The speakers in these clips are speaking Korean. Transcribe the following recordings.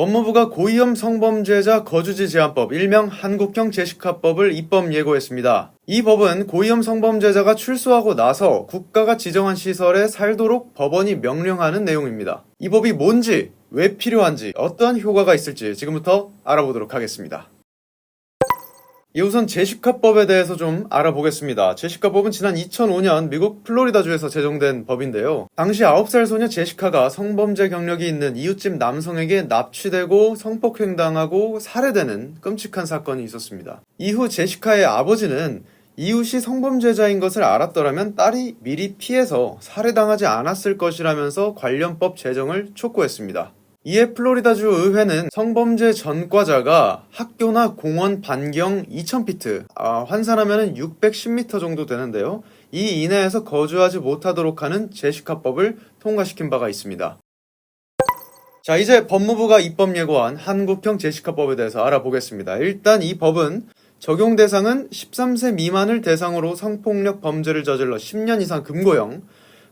법무부가 고위험 성범죄자 거주지 제한법 일명 한국형 제시카법을 입법 예고했습니다. 이 법은 고위험 성범죄자가 출소하고 나서 국가가 지정한 시설에 살도록 법원이 명령하는 내용입니다. 이 법이 뭔지, 왜 필요한지, 어떠한 효과가 있을지 지금부터 알아보도록 하겠습니다. 우선 제시카법에 대해서 좀 알아보겠습니다. 제시카법은 지난 2005년 미국 플로리다주에서 제정된 법인데요. 당시 9살 소녀 제시카가 성범죄 경력이 있는 이웃집 남성에게 납치되고 성폭행당하고 살해되는 끔찍한 사건이 있었습니다. 이후 제시카의 아버지는 이웃이 성범죄자인 것을 알았더라면 딸이 미리 피해서 살해당하지 않았을 것이라면서 관련 법 제정을 촉구했습니다. 이에 플로리다주 의회는 성범죄 전과자가 학교나 공원 반경 2000피트, 환산하면 610m 정도 되는데요. 이 이내에서 거주하지 못하도록 하는 제시카법을 통과시킨 바가 있습니다. 자, 이제 법무부가 입법 예고한 한국형 제시카법에 대해서 알아보겠습니다. 일단 이 법은 적용 대상은 13세 미만을 대상으로 성폭력 범죄를 저질러 10년 이상 금고형,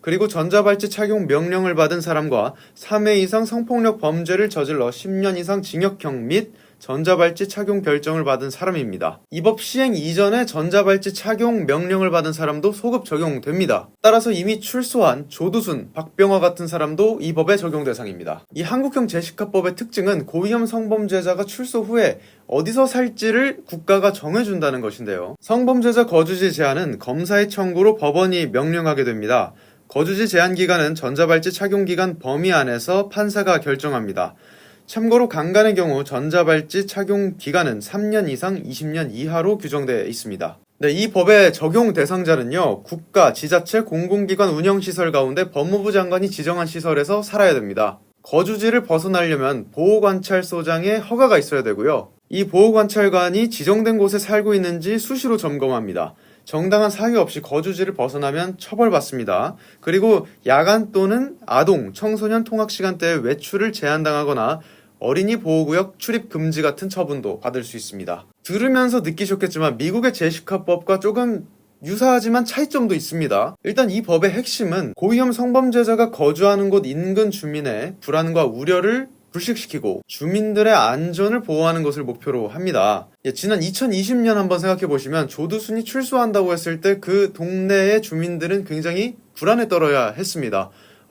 그리고 전자발찌 착용 명령을 받은 사람과 3회 이상 성폭력 범죄를 저질러 10년 이상 징역형 및 전자발찌 착용 결정을 받은 사람입니다. 이 법 시행 이전에 전자발찌 착용 명령을 받은 사람도 소급 적용됩니다. 따라서 이미 출소한 조두순, 박병화 같은 사람도 이 법의 적용 대상입니다. 이 한국형 제시카법의 특징은 고위험 성범죄자가 출소 후에 어디서 살지를 국가가 정해준다는 것인데요. 성범죄자 거주지 제한은 검사의 청구로 법원이 명령하게 됩니다. 거주지 제한 기간은 전자발찌 착용 기간 범위 안에서 판사가 결정합니다. 참고로 강간의 경우 전자발찌 착용 기간은 3년 이상 20년 이하로 규정되어 있습니다. 이 법의 적용 대상자는요, 국가, 지자체, 공공기관 운영시설 가운데 법무부 장관이 지정한 시설에서 살아야 됩니다. 거주지를 벗어나려면 보호관찰소장의 허가가 있어야 되고요. 이 보호관찰관이 지정된 곳에 살고 있는지 수시로 점검합니다. 정당한 사유 없이 거주지를 벗어나면 처벌받습니다. 그리고 야간 또는 아동, 청소년 통학 시간대에 외출을 제한당하거나 어린이 보호구역 출입 금지 같은 처분도 받을 수 있습니다. 들으면서 느끼셨겠지만 미국의 제시카법과 조금 유사하지만 차이점도 있습니다. 일단 이 법의 핵심은 고위험 성범죄자가 거주하는 곳 인근 주민의 불안과 우려를 불식시키고 주민들의 안전을 보호하는 것을 목표로 합니다. 지난 2020년 한번 생각해보시면 조두순이 출소한다고 했을 때 그 동네의 주민들은 굉장히 불안에 떨어야 했습니다.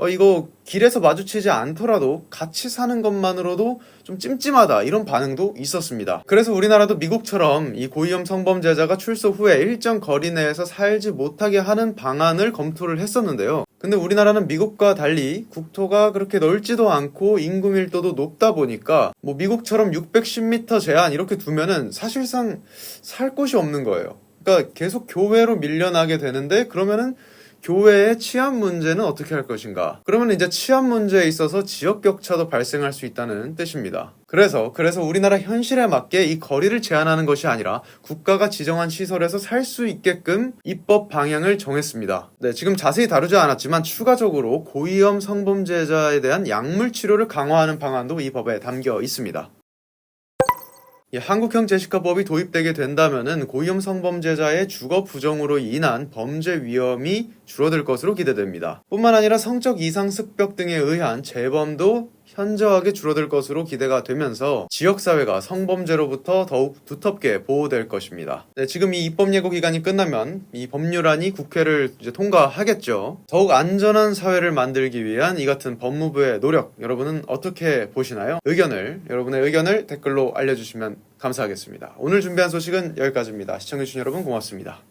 이거 길에서 마주치지 않더라도 같이 사는 것만으로도 좀 찜찜하다, 이런 반응도 있었습니다. 그래서 우리나라도 미국처럼 이 고위험 성범죄자가 출소 후에 일정 거리 내에서 살지 못하게 하는 방안을 검토를 했었는데요. 근데 우리나라는 미국과 달리 국토가 그렇게 넓지도 않고 인구 밀도도 높다 보니까 미국처럼 610m 제한 이렇게 두면은 사실상 살 곳이 없는 거예요. 그러니까 계속 교외로 밀려나게 되는데, 그러면은 교외의 치안 문제는 어떻게 할 것인가? 그러면 이제 치안 문제에 있어서 지역 격차도 발생할 수 있다는 뜻입니다. 그래서 우리나라 현실에 맞게 이 거리를 제한하는 것이 아니라 국가가 지정한 시설에서 살 수 있게끔 입법 방향을 정했습니다. 지금 자세히 다루지 않았지만 추가적으로 고위험 성범죄자에 대한 약물 치료를 강화하는 방안도 이 법에 담겨 있습니다. 한국형 제시카법이 도입되게 된다면은 고위험 성범죄자의 주거 부정으로 인한 범죄 위험이 줄어들 것으로 기대됩니다. 뿐만 아니라 성적 이상 습벽 등에 의한 재범도 현저하게 줄어들 것으로 기대가 되면서 지역사회가 성범죄로부터 더욱 두텁게 보호될 것입니다. 지금 이 입법 예고 기간이 끝나면 이 법률안이 국회를 이제 통과하겠죠. 더욱 안전한 사회를 만들기 위한 이 같은 법무부의 노력, 여러분은 어떻게 보시나요? 여러분의 의견을 댓글로 알려주시면 감사하겠습니다. 오늘 준비한 소식은 여기까지입니다. 시청해주신 여러분 고맙습니다.